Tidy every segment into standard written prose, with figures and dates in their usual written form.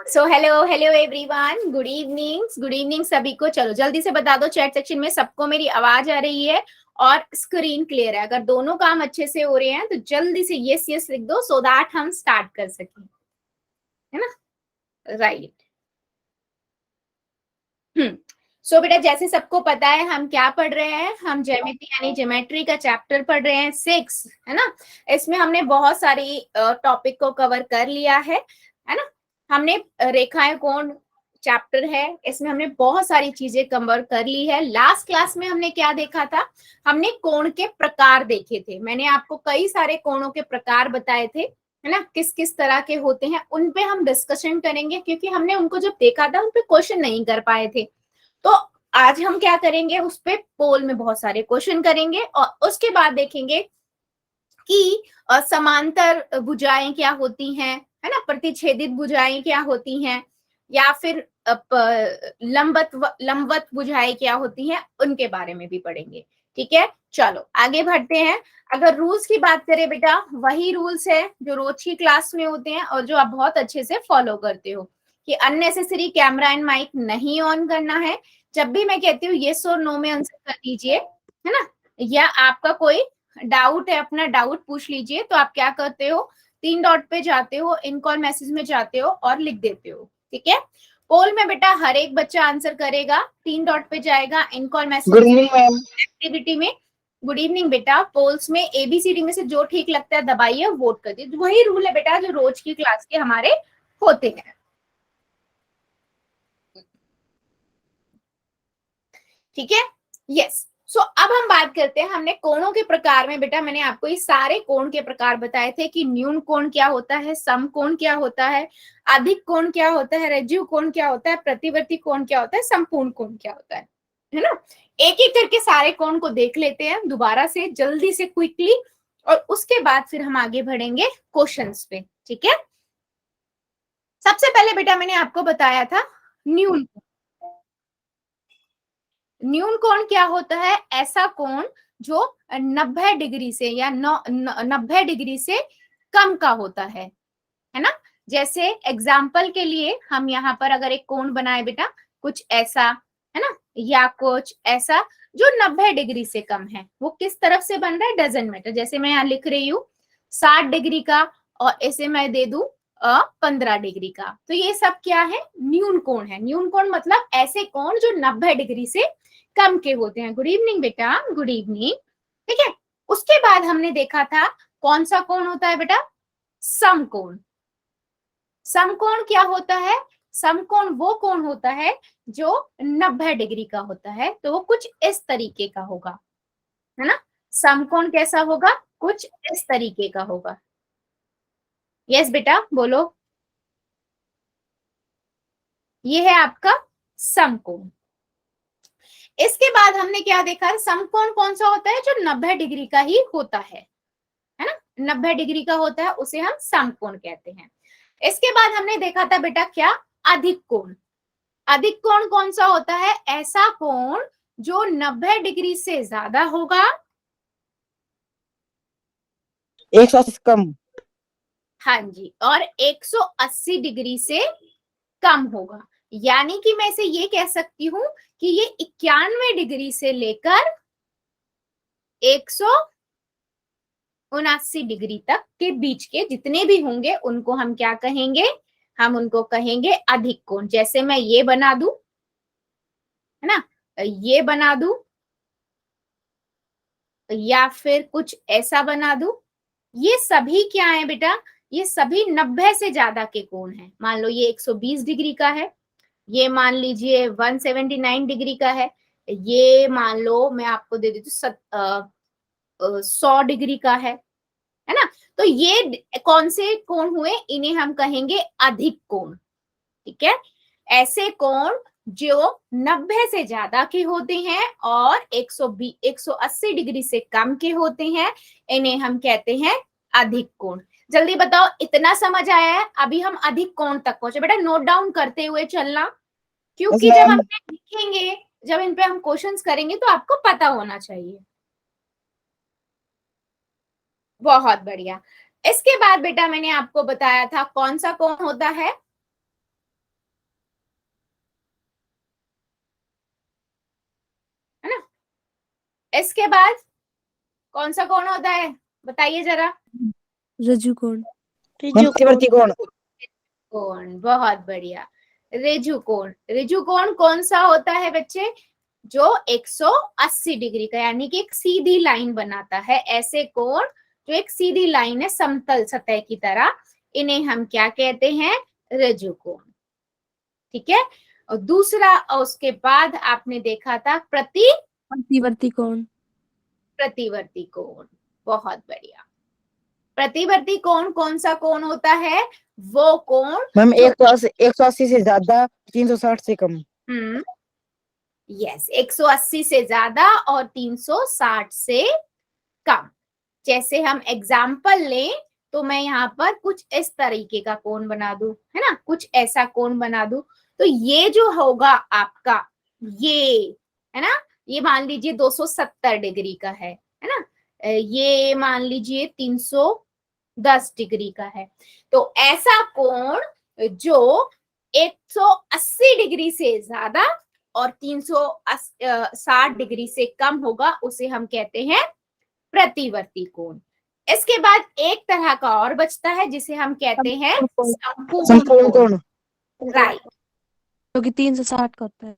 So hello everyone, good evening सभी को। चलो जल्दी से बता दो चैट सेक्शन में सबको मेरी आवाज आ रही है और स्क्रीन क्लियर है। अगर दोनों काम अच्छे से हो रहे हैं तो जल्दी से यस यस लिख दो सो दैट हम स्टार्ट कर सकें, है ना? राइट। सो बेटा, जैसे सबको पता है हम क्या पढ़ रहे हैं, हम ज्योमेट्री यानी ज्योमेट्री का चैप्टर पढ़ रहे हैं 6, है ना? इसमें हमने बहुत सारी टॉपिक को कवर कर लिया है ना? हमने रेखाएं कोण चैप्टर है, इसमें हमने बहुत सारी चीजें कवर कर ली है। लास्ट क्लास में हमने क्या देखा था? हमने कोण के प्रकार देखे थे। मैंने आपको कई सारे कोणों के प्रकार बताए थे, है ना? किस किस तरह के होते हैं उन पे हम डिस्कशन करेंगे, क्योंकि हमने उनको जब देखा था उन पे क्वेश्चन नहीं कर पाए थे। तो आज हम क्या करेंगे, उस पे पोल में बहुत सारे क्वेश्चन करेंगे और उसके बाद देखेंगे कि समांतर भुजाएं क्या होती हैं, है ना? प्रतिच्छेदित भुजाएं क्या होती हैं, या फिर लंबवत भुजाएं क्या होती हैं, उनके बारे में भी पढ़ेंगे। ठीक है, चलो आगे बढ़ते हैं। अगर रूल्स की बात करें बेटा, वही रूल्स है जो रोज की क्लास में होते हैं और जो आप बहुत अच्छे से फॉलो करते हो, कि अननेसेसरी कैमरा एंड माइक नहीं ऑन करना है। जब भी मैं कहती हूँ येस और नो में आंसर कर दीजिए, है ना? या आपका कोई डाउट है, अपना डाउट पूछ लीजिए। तो आप क्या करते हो, 3 डॉट पे जाते हो, इन कॉल मैसेज में जाते हो और लिख देते हो। ठीक है, पोल में बेटा हर एक बच्चा आंसर करेगा, 3 डॉट पे जाएगा, इन कॉल मैसेज में, एक्टिविटी में। गुड इवनिंग बेटा। पोल्स में एबीसीडी में से जो ठीक लगता है दबाइए, वोट कर दीजिए। वही रूल है बेटा जो रोज की क्लास के हमारे होते हैं। ठीक है, यस। सो अब हम बात करते हैं, हमने कोणों के प्रकार में बेटा मैंने आपको ये सारे कोण के प्रकार बताए थे कि न्यून कोण क्या होता है, सम कोण क्या होता है, अधिक कोण क्या होता है, रज्जु कोण क्या होता है, प्रतिवर्ती कोण क्या होता है, संपूर्ण कोण क्या होता है ना? एक एक करके सारे कोण को देख लेते हैं दोबारा से, जल्दी से, क्विकली, और उसके बाद फिर हम आगे बढ़ेंगे क्वेश्चंस पे। ठीक है, सबसे पहले बेटा मैंने आपको बताया था न्यून। न्यून कोण क्या होता है? ऐसा कोण जो 90 डिग्री से या 90 डिग्री से कम का होता है ना? जैसे एग्जाम्पल के लिए हम यहाँ पर अगर एक कोण बनाए बेटा, कुछ ऐसा, है ना, या कुछ ऐसा जो 90 डिग्री से कम है, वो किस तरफ से बन रहा है डजेंट मैटर। जैसे मैं यहाँ लिख रही हूँ 60 डिग्री का और इसे मैं दे दूं 15 डिग्री का, तो ये सब क्या है? न्यून कोण है। न्यून कोण मतलब ऐसे कोण जो 90 डिग्री से कम के होते हैं। गुड इवनिंग बेटा, गुड इवनिंग। ठीक है, उसके बाद हमने देखा था कौन सा कोण होता है बेटा? समकोण। समकोण क्या होता है? समकोण वो कोण होता है जो 90 डिग्री का होता है, तो वो कुछ इस तरीके का होगा, है ना? समकोण कैसा होगा? कुछ इस तरीके का होगा। यस बेटा बोलो, ये है आपका समकोण। इसके बाद हमने क्या देखा? समकोण कौन सा होता है? जो 90 डिग्री का ही होता है ना? 90 डिग्री का होता है, उसे हम समकोण कहते हैं। इसके बाद हमने देखा था बेटा क्या? अधिक कोण। अधिक कोण कौन सा होता है? ऐसा कोण जो 90 डिग्री से ज्यादा होगा, 180 कम। हाँ जी, और 180 डिग्री से कम होगा। यानी कि मैं इसे ये कह सकती हूं कि ये 91 डिग्री से लेकर 179 डिग्री तक के बीच के जितने भी होंगे उनको हम क्या कहेंगे? हम उनको कहेंगे अधिक कोण। जैसे मैं ये बना दूं, है ना, ये बना दूं, या फिर कुछ ऐसा बना दूं, ये सभी क्या है बेटा? ये सभी 90 से ज्यादा के कोण हैं। मान लो ये 120 डिग्री का है, ये मान लीजिए 179 डिग्री का है, ये मान लो मैं आपको दे देती हूँ 100 डिग्री का है ना? तो ये कौन से कोण हुए? इन्हें हम कहेंगे अधिक कोण। ठीक है, ऐसे कोण जो 90 से ज्यादा के होते हैं और 180 डिग्री से कम के होते हैं, इन्हें हम कहते हैं अधिक कोण। जल्दी बताओ, इतना समझ आया है? अभी हम अधिक कोण तक पहुंचे। बेटा नोट डाउन करते हुए चलना, क्योंकि जब हम लिखेंगे, जब इन पे हम क्वेश्चंस करेंगे तो आपको पता होना चाहिए। बहुत बढ़िया। इसके बाद बेटा मैंने आपको बताया था कौन सा कोण होता है, ना? इसके बाद कौन सा कोण होता है बताइए जरा। रज्जु कोण। मध्यवर्ती कोण। कोण, बहुत बढ़िया। ऋजु कोण, ऋजु कोण कौन सा होता है बच्चे? जो 180 डिग्री का, यानी कि एक सीधी लाइन बनाता है। ऐसे कोण जो एक सीधी लाइन है समतल सतह की तरह, इन्हें हम क्या कहते हैं? ऋजु कोण। ठीक है। और दूसरा, उसके बाद आपने देखा था प्रतिवर्ती कोण। प्रतिवर्ती कोण, बहुत बढ़िया। प्रतिवर्ती कोण कौन सा कोण होता है? वो कोण मैम 180 से ज्यादा, 360 से कम। यस, 180 से ज्यादा और 360 से कम। जैसे हम एग्जाम्पल लें तो मैं यहाँ पर कुछ इस तरीके का कोण बना दूं, है ना, कुछ ऐसा कोण बना दूं, तो ये जो होगा आपका, ये है ना, ये मान लीजिए 270 डिग्री का है ना, ये मान लीजिए 310 डिग्री का है। तो ऐसा कोण जो 180 डिग्री से ज्यादा और 360 डिग्री से कम होगा, उसे हम कहते हैं प्रतिवर्ती कोण। इसके बाद एक तरह का और बचता है जिसे हम कहते हैं संपूर्ण कोण। राइट, जो कि 360 का होता है।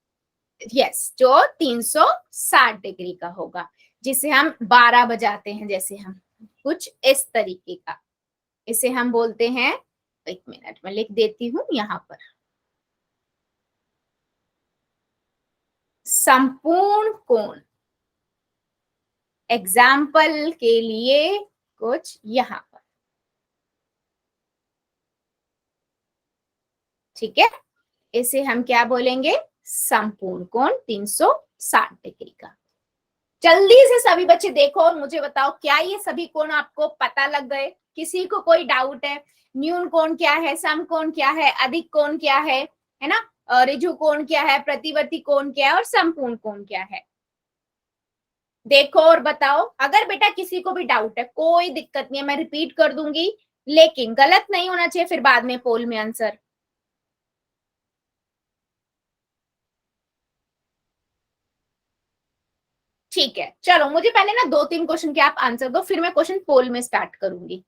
यस, जो 360 डिग्री का होगा, जिसे हम 12 बजाते हैं, जैसे हम कुछ इस तरीके का, इसे हम बोलते हैं, एक मिनट में लिख देती हूं यहाँ पर, संपूर्ण कोण। एग्जाम्पल के लिए कुछ यहाँ पर, ठीक है, इसे हम क्या बोलेंगे? संपूर्ण कोण 360 डिग्री का। जल्दी से सभी बच्चे देखो और मुझे बताओ, क्या ये सभी कोण आपको पता लग गए? किसी को कोई डाउट है? न्यून कोण क्या है, सम कोण क्या है, अधिक कोण क्या है ना, ऋजु कोण क्या है, प्रतिवर्ती कोण क्या है और संपूर्ण कोण क्या है? देखो और बताओ। अगर बेटा किसी को भी डाउट है, कोई दिक्कत नहीं है, मैं रिपीट कर दूंगी, लेकिन गलत नहीं होना चाहिए फिर बाद में पोल में आंसर। ठीक है, चलो मुझे पहले ना 2-3 क्वेश्चन के आप आंसर दो, फिर मैं क्वेश्चन पोल में स्टार्ट करूंगी।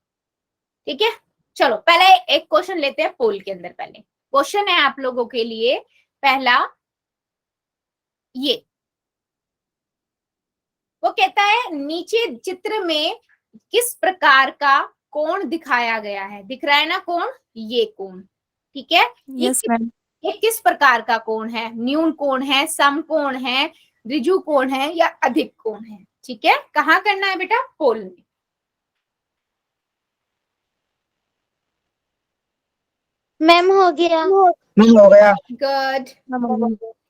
ठीक है, चलो पहले एक क्वेश्चन लेते हैं पोल के अंदर। पहले क्वेश्चन है आप लोगों के लिए, पहला ये, वो कहता है नीचे चित्र में किस प्रकार का कोण दिखाया गया है? दिख रहा है ना कोण, ये कोण, ठीक है। Yes ma'am. ये किस प्रकार का कोण है? न्यून कोण है, सम कोण है, ऋजु कोण है या अधिक कोण है? ठीक है, कहाँ करना है बेटा? पोल में। मैम हो गया। मैम हो गया। Good,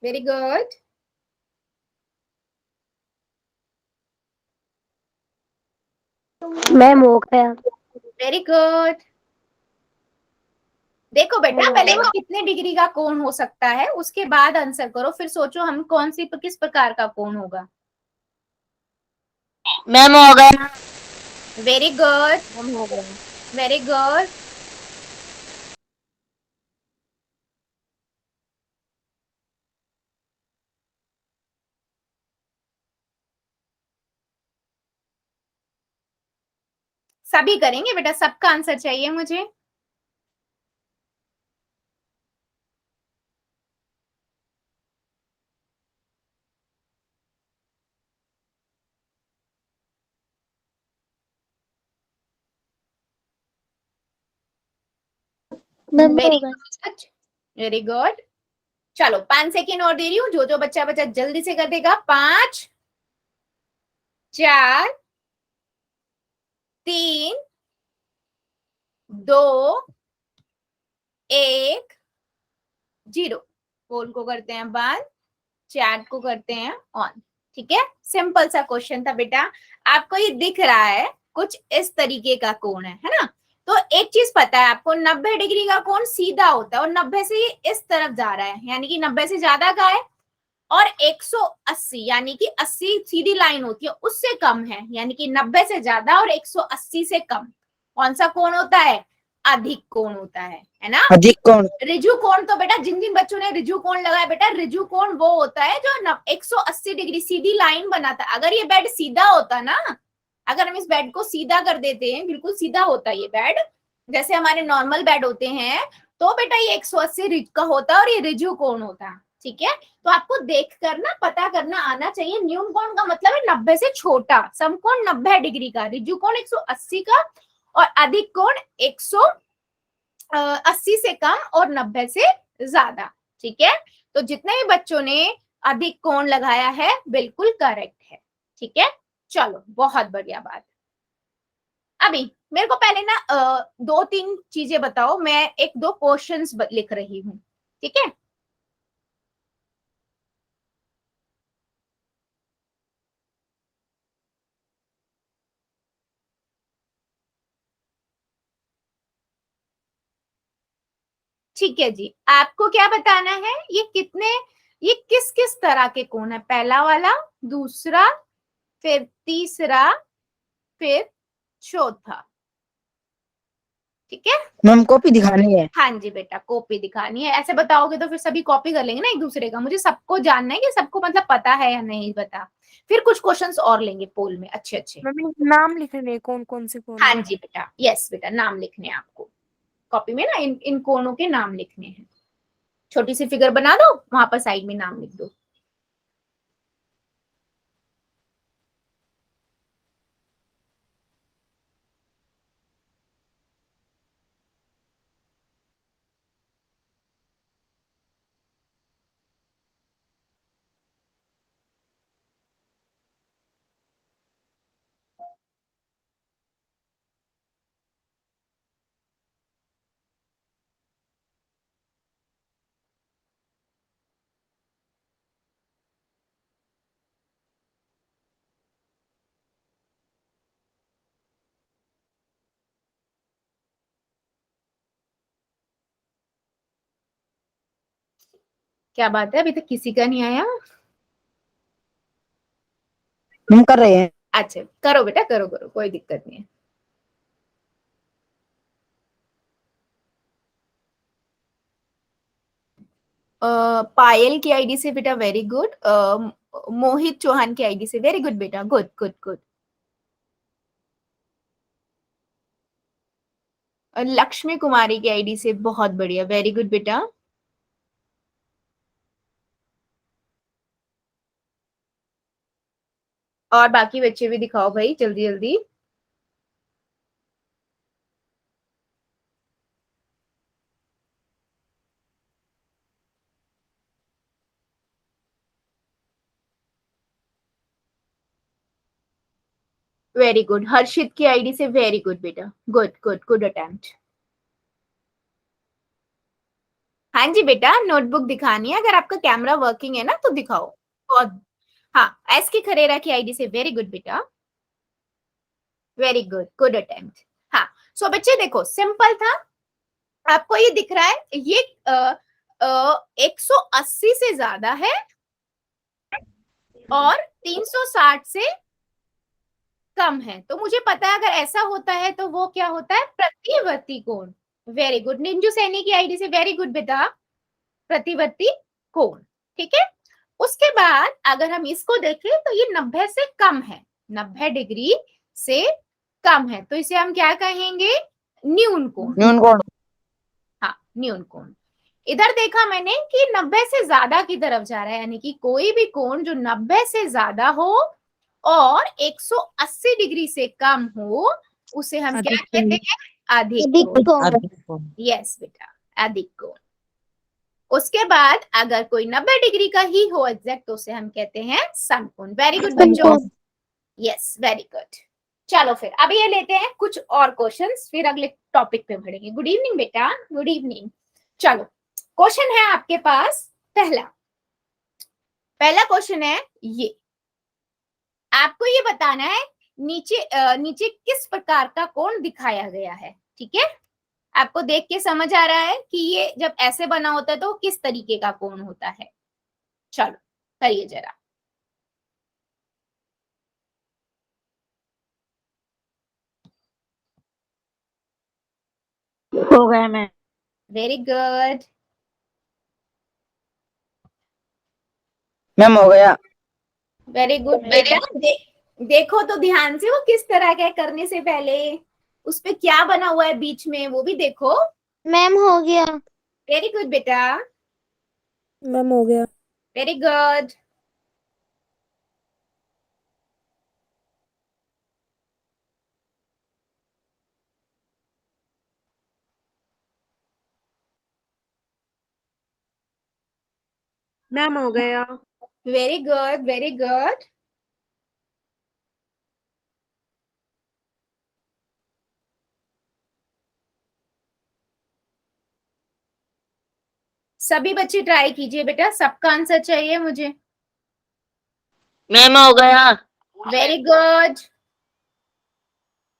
very good. मैम हो गया। Very good. देखो बेटा, पहले वो कितने डिग्री का कोण हो सकता है उसके बाद आंसर करो, फिर सोचो हम कौन सी किस प्रकार का कोण होगा। मैम हो गया। Very good, very good. सभी करेंगे बेटा, सबका आंसर चाहिए मुझे। Very good, very good. चलो 5 सेकेंड और दे रही हूँ, जो बच्चा जल्दी से कर देगा। 5 4 3 2 1 0। पोल को करते हैं बंद, चैट को करते हैं ऑन। ठीक है, सिंपल सा क्वेश्चन था बेटा। आपको ये दिख रहा है कुछ इस तरीके का कोण है ना? तो एक चीज पता है आपको, 90 डिग्री का कोण सीधा होता है और 90 से ये इस तरफ जा रहा है, यानी कि 90 से ज्यादा का है। और 180 यानी कि 80 सीधी लाइन होती है, उससे कम है, यानी कि 90 से ज्यादा और 180 से कम कौन सा कोण होता है? अधिक कोण होता है ना। अधिक कोण। ऋजु कोण तो बेटा जिन जिन बच्चों ने ऋजु कोण लगाया बेटा, ऋजु कोण वो होता है जो 180 डिग्री सीधी लाइन बनाता है। अगर ये बेड सीधा होता ना, अगर हम इस बेड को सीधा कर देते हैं, बिल्कुल सीधा होता है ये बेड, जैसे हमारे नॉर्मल बेड होते हैं, तो बेटा ये 180 का होता है और ये ऋजु कोण होता है। ठीक है, तो आपको देख कर ना पता करना आना चाहिए। न्यून कोण का मतलब है 90 से छोटा, समकोण 90 डिग्री का, ऋजु कोण 180 का और अधिक कोण 180 से कम और 90 से ज्यादा। ठीक है, तो जितने भी बच्चों ने अधिक कोण लगाया है बिल्कुल करेक्ट है। ठीक है, चलो बहुत बढ़िया बात। अभी मेरे को पहले ना 2-3 चीजें बताओ, मैं 1-2 क्वेश्चंस लिख रही हूँ। ठीक है, ठीक है जी, आपको क्या बताना है, ये किस किस तरह के कोण है? पहला वाला, दूसरा, फिर तीसरा, फिर चौथा। ठीक है, मैम कॉपी दिखानी है। हाँ जी बेटा, कॉपी दिखानी है। ऐसे बताओगे तो फिर सभी कॉपी कर लेंगे ना एक दूसरे का। मुझे सबको जानना है कि सबको मतलब पता है या नहीं पता। फिर कुछ क्वेश्चंस और लेंगे पोल में अच्छे अच्छे। मम्मी नाम लिखने हैं, कौन कौन से कौन हाँ है। जी बेटा, यस बेटा, नाम लिखने हैं आपको कॉपी में ना, इन कोणों के नाम लिखने हैं। छोटी सी फिगर बना दो, वहां पर साइड में नाम लिख दो। क्या बात है, अभी तक किसी का नहीं आया? हम कर रहे हैं। अच्छा करो बेटा, करो करो, कोई दिक्कत नहीं है। पायल की आईडी से बेटा वेरी गुड। मोहित चौहान की आईडी से वेरी गुड बेटा, गुड गुड गुड। लक्ष्मी कुमारी की आईडी से बहुत बढ़िया, वेरी गुड बेटा। और बाकी बच्चे भी दिखाओ भाई, जल्दी जल्दी। वेरी गुड, हर्षित की आईडी से वेरी गुड बेटा, गुड गुड गुड अटेम्प्ट। हाँ जी बेटा, नोटबुक दिखानी है, अगर आपका कैमरा वर्किंग है ना तो दिखाओ। और हाँ, एस की खरेरा की आईडी से वेरी गुड बेटा, वेरी गुड गुड अटेम्प्ट। हाँ, सो बच्चे देखो सिंपल था, आपको ये दिख रहा है, ये 180 से ज्यादा है और 360 से कम है। तो मुझे पता है अगर ऐसा होता है तो वो क्या होता है, प्रतिवर्ती कोण। वेरी गुड, निंजू सैनी की आईडी से वेरी गुड बेटा, प्रतिवर्ती कोण। ठीक है, उसके बाद अगर हम इसको देखें तो ये 90 से कम है, 90 डिग्री से कम है, तो इसे हम क्या कहेंगे, न्यून कोण। न्यून कोण। हाँ, न्यून कोण। इधर देखा मैंने कि 90 से ज्यादा की तरफ जा रहा है, यानी कि कोई भी कोण जो 90 से ज्यादा हो और 180 डिग्री से कम हो, उसे हम क्या कहते हैं, अधिक अधिक कोण। कोण। यस बेटा, अधिक कोण। उसके बाद अगर कोई 90 डिग्री का ही हो एग्जैक्ट, तो उसे हम कहते हैं समकोण। वेरी गुड बच्चों, समकोण। Yes very good. चलो फिर अभी ये लेते हैं कुछ और क्वेश्चंस, फिर अगले टॉपिक पे बढ़ेंगे। गुड इवनिंग बेटा, गुड इवनिंग। चलो, क्वेश्चन है आपके पास पहला क्वेश्चन है ये, आपको ये बताना है नीचे किस प्रकार का कोण दिखाया गया है। ठीक है, आपको देख के समझ आ रहा है कि ये जब ऐसे बना होता है तो किस तरीके का कोण होता है। चलो करिए जरा। हो गया मैम। Very good. मैम हो गया। वेरी गुड बेटा। देखो तो ध्यान से वो किस तरह का है करने से पहले, उस पे क्या बना हुआ है बीच में वो भी देखो। मैम हो गया। वेरी गुड बेटा। मैम हो गया। Very good. मैम हो गया। Very good. Very good. सभी बच्चे ट्राई कीजिए बेटा, सबका आंसर चाहिए मुझे। मैम हो गया। Very good.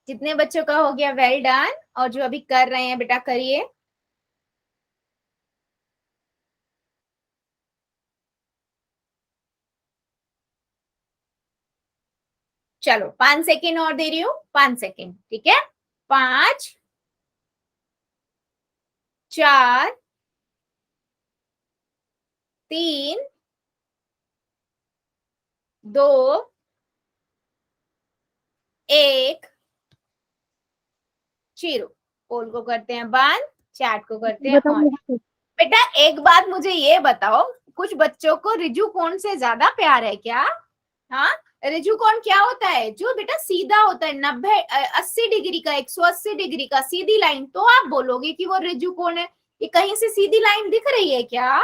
जितने बच्चों का हो गया वेल डन, और जो अभी कर रहे हैं बेटा करिए। चलो 5 सेकेंड और दे रही हूँ, 5 सेकेंड, ठीक है। 5, 4, 3, 2, 1, 0। पोल को करते हैं बंद, चैट को करते हैं ऑन। बेटा एक बात मुझे ये बताओ, कुछ बच्चों को ऋजु कोण से ज्यादा प्यार है क्या? हाँ, ऋजु कोण क्या होता है? जो बेटा सीधा होता है, 90 80 डिग्री का, 180 डिग्री का सीधी लाइन, तो आप बोलोगे कि वो ऋजु कोण है। ये कहीं से सीधी लाइन दिख रही है क्या?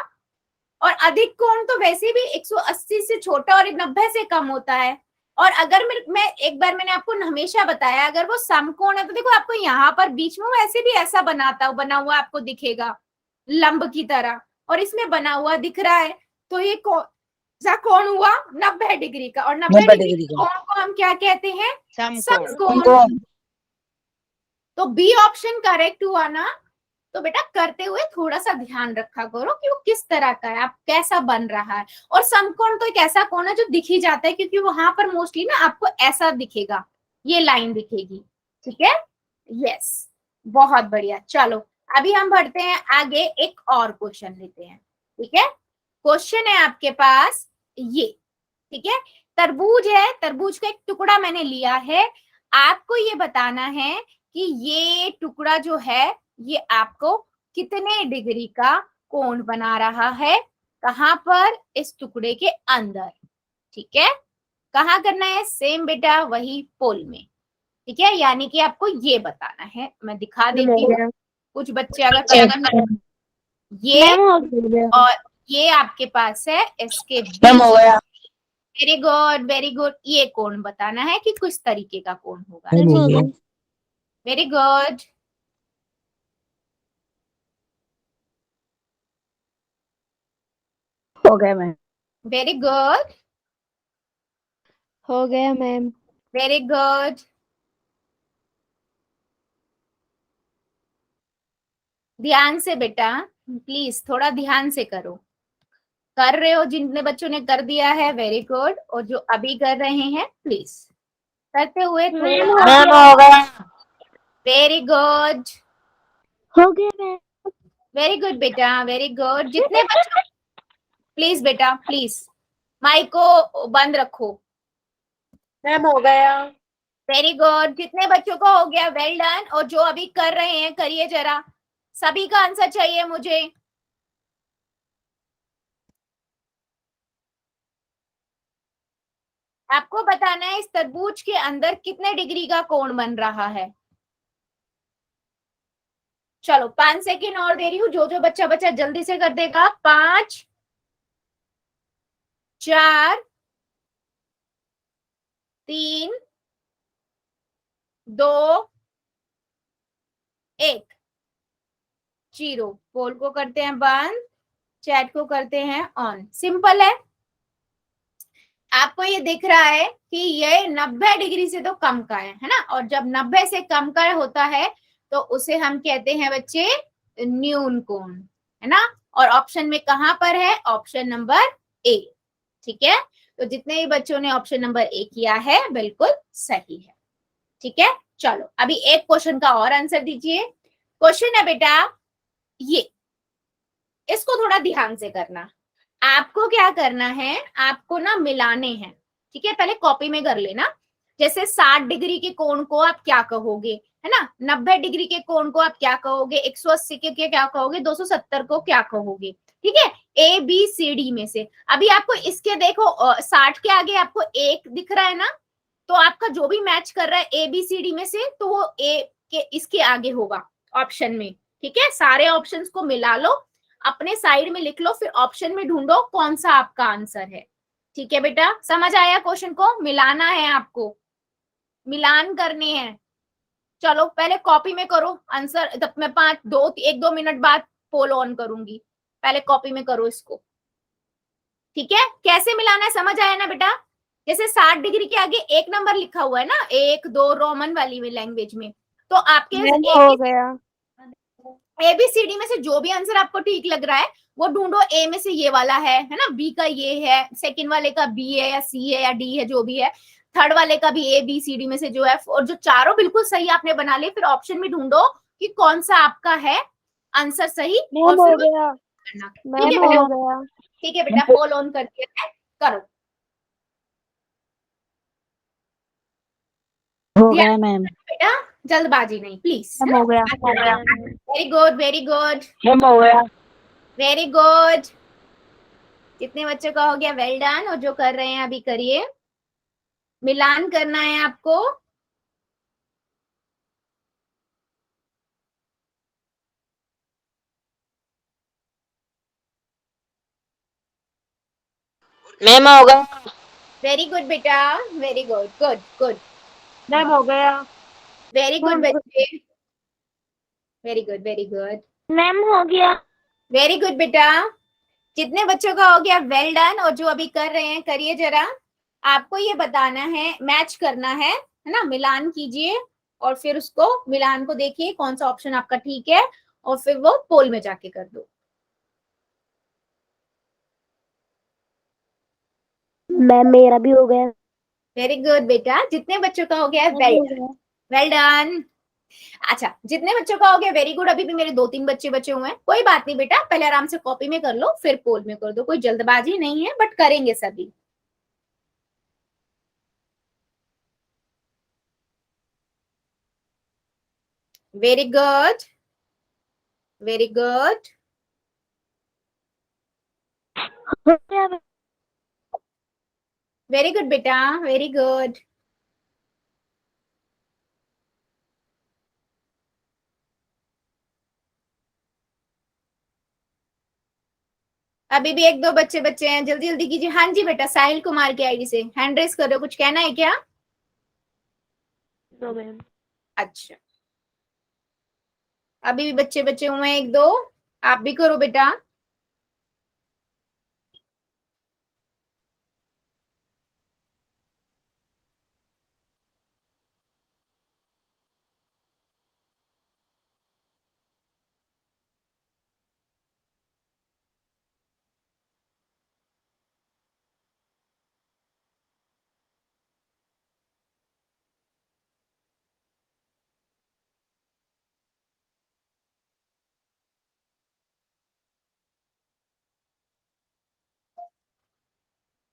और अधिक कोण तो वैसे भी 180 से छोटा और 90 से कम होता है। और अगर मैं एक बार मैंने आपको हमेशा बताया, अगर वो समकोण है तो देखो आपको यहाँ पर बीच में वैसे भी ऐसा बना हुआ आपको दिखेगा लंब की तरह, और इसमें बना हुआ दिख रहा है, तो ये सा कोण हुआ 90 डिग्री का, और 90 डिग्री के कोण को हम क्या कहते हैं? समकोण। तो बी ऑप्शन करेक्ट हुआ ना। तो बेटा करते हुए थोड़ा सा ध्यान रखा करो कि वो किस तरह का है, आप कैसा बन रहा है। और समकोण तो एक ऐसा कोण है जो दिख ही जाता है, क्योंकि वहां पर मोस्टली ना आपको ऐसा दिखेगा, ये लाइन दिखेगी, ठीक है। यस, बहुत बढ़िया। चलो अभी हम बढ़ते हैं आगे, एक और क्वेश्चन लेते हैं, ठीक है। क्वेश्चन है आपके पास ये, ठीक है। तरबूज है, तरबूज का एक टुकड़ा मैंने लिया है, आपको ये बताना है कि ये टुकड़ा जो है ये आपको कितने डिग्री का कोण बना रहा है, कहां पर? इस टुकड़े के अंदर, ठीक है। कहाँ करना है? सेम बेटा वही पोल में, ठीक है। यानी कि आपको ये बताना है, मैं दिखा देती हूँ। कुछ बच्चे अगर ये मैम हो गया। और ये आपके पास है, इसके मैम बीच। हो गया। Very good, very good. ये कोण बताना है कि किस तरीके का कोण होगा। मैम हो गया। Very good. हो गया मैम। Very good. हो गया मैम। Very good. ध्यान से बेटा, प्लीज थोड़ा ध्यान से करो। कर रहे हो जितने बच्चों ने कर दिया है, वेरी गुड। और जो अभी कर रहे हैं प्लीज करते हुए थोड़ा। मैम हो गया। Very good. हो गया मैम। वेरी गुड बेटा, वेरी गुड। जितने बच्चों, प्लीज बेटा प्लीज माइक को बंद रखो। मैम हो गया। Very good. जितने बच्चों को हो गया वेल डन, और जो अभी कर रहे हैं करिए जरा, सभी का आंसर चाहिए मुझे। आपको बताना है इस तरबूज के अंदर कितने डिग्री का कोण बन रहा है। चलो 5 सेकेंड और दे रही हूँ, जो जो बच्चा बच्चा जल्दी से कर देगा। 5, 4, 3, 2, 1, 0। पोल को करते हैं बंद, चैट को करते हैं ऑन। सिंपल है। आपको ये दिख रहा है कि ये 90 डिग्री से तो कम का है ना। और जब 90 से कम का होता है तो उसे हम कहते हैं बच्चे न्यून कोण, है ना। और ऑप्शन में कहां पर है? ऑप्शन नंबर ए, ठीक है। तो जितने भी बच्चों ने ऑप्शन नंबर ए किया है बिल्कुल सही है, ठीक है। चलो अभी एक क्वेश्चन का और आंसर दीजिए। क्वेश्चन है बेटा ये, इसको थोड़ा ध्यान से करना। आपको क्या करना है, आपको ना मिलाने हैं, ठीक है। पहले कॉपी में कर लेना। जैसे 60 डिग्री के कोण को आप क्या कहोगे, है ना, 90 डिग्री के कोण को आप क्या कहोगे, 180 के क्या कहोगे, 270 को क्या कहोगे, ठीक है। ए बी सी डी में से अभी आपको इसके देखो 60 के आगे आपको एक दिख रहा है ना, तो आपका जो भी मैच कर रहा है ए बी सी डी में से, तो वो ए के इसके आगे होगा ऑप्शन में, ठीक है। सारे ऑप्शंस को मिला लो, अपने साइड में लिख लो, फिर ऑप्शन में ढूंढो कौन सा आपका आंसर है, ठीक है बेटा। समझ आया, क्वेश्चन को मिलाना है आपको, मिलान करने हैं। चलो पहले कॉपी में करो आंसर, तब मैं 1-2 मिनट बाद पोल ऑन करूंगी, पहले कॉपी में करो इसको, ठीक है। कैसे मिलाना है समझ आया ना बेटा। जैसे 60 डिग्री के आगे एक नंबर लिखा हुआ है ना, 1 2 रोमन वाली में लैंग्वेज में, तो आपके हो गया। एबीसीडी में से जो भी आंसर आपको ठीक लग रहा है वो ढूंढो। ए में से ये वाला है ना, बी का ये है, सेकंड वाले का बी है या सी है या डी है, जो भी है, थर्ड वाले का भी ए बी सी डी में से जो है, और जो चारों बिल्कुल सही आपने बना लिए, फिर ऑप्शन में ढूंढो कि कौन सा आपका है आंसर सही, और मैम फिर हो वो गया। करना, ठीक मैम है हो बेटा। गया। ठीक है बेटा, पोल ऑन करके करो। हो गया मैम। बेटा जल्दबाजी नहीं प्लीज, मैम हो गया। Very good very good ma'am हो गया। Very good. कितने बच्चों का हो गया, वेल डन। और जो कर रहे हैं अभी करिए, मिलान करना है आपको। मैम हो गया। वेरी गुड बेटा, very good, good good, ma'am हो गया। वेरी गुड बच्चे, very good very good, ma'am हो गया। वेरी गुड बेटा। जितने बच्चों का हो गया वेल डन। और जो अभी कर रहे हैं करिए जरा, आपको ये बताना है, मैच करना है ना, मिलान कीजिए और फिर उसको मिलान को देखिए कौन सा ऑप्शन आपका ठीक है, और फिर वो पोल में जाके कर दो। मैम मेरा भी हो गया। वेरी गुड बेटा, जितने बच्चों का हो गया वेल डन। अच्छा, जितने बच्चों का हो गया वेरी गुड। अभी भी मेरे 2-3 बच्चे बचे हुए हैं, कोई बात नहीं बेटा, पहले आराम से कॉपी में कर लो, फिर पोल में कर दो, कोई जल्दबाजी नहीं है, बट करेंगे सभी। वेरी गुड वेरी गुड, हो गया मैम। वेरी गुड बेटा, वेरी गुड। अभी भी 1-2 बच्चे बच्चे हैं, जल्दी जल्दी कीजिए। हाँ जी बेटा, साहिल कुमार की आईडी से हैंड रेस कर रहे हो, कुछ कहना है क्या? तो मैम अच्छा, अभी भी बच्चे बच्चे हुए हैं 1-2, आप भी करो बेटा।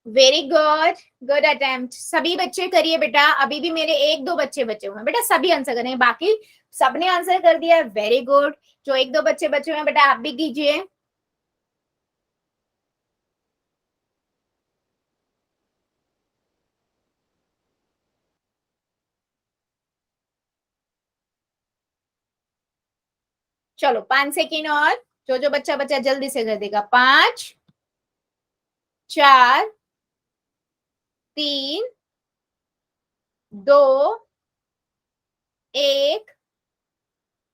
Very good, good attempt. सभी बच्चे करिए बेटा, अभी भी मेरे 1-2 बच्चे बचे हुए हैं बेटा, सभी आंसर करेंगे, बाकी सबने आंसर कर दिया, वेरी गुड। जो 1-2 बच्चे बचे हुए हैं बेटा, आप भी कीजिए। चलो 5 सेकेंड और, जो जो बच्चा बच्चा जल्दी से कर देगा। 5 4 3 2 1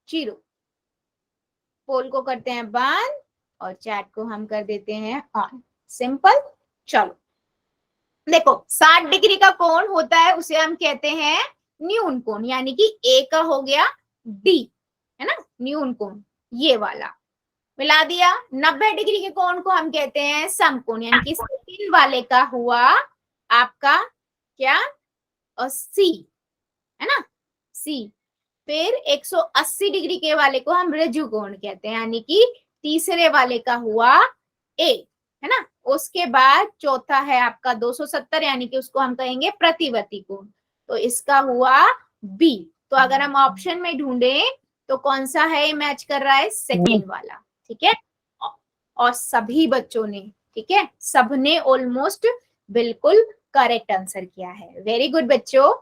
0। पोल को करते हैं बंद और चैट को हम कर देते हैं ऑन। सिंपल। चलो देखो, 60 डिग्री का कोण होता है, उसे हम कहते हैं न्यून कोण, यानी कि ए का हो गया डी, है ना, न्यून कोण ये वाला। मिला दिया। 90 डिग्री के कोण को हम कहते हैं समकोण, यानी कि सेकंड वाले का हुआ आपका क्या, सी, है ना, सी। फिर 180 डिग्री के वाले को हम ऋजु कोण कहते हैं, यानी कि तीसरे वाले का हुआ ए, है ना। उसके बाद चौथा है आपका 270, यानी कि उसको हम कहेंगे प्रतिवर्ती कोण, तो इसका हुआ बी। तो अगर हम ऑप्शन में ढूंढे तो कौन सा है मैच कर रहा है, सेकेंड वाला, ठीक है। और सभी बच्चों ने, ठीक है, सबने ऑलमोस्ट बिल्कुल करेक्ट आंसर किया है। वेरी गुड बच्चों,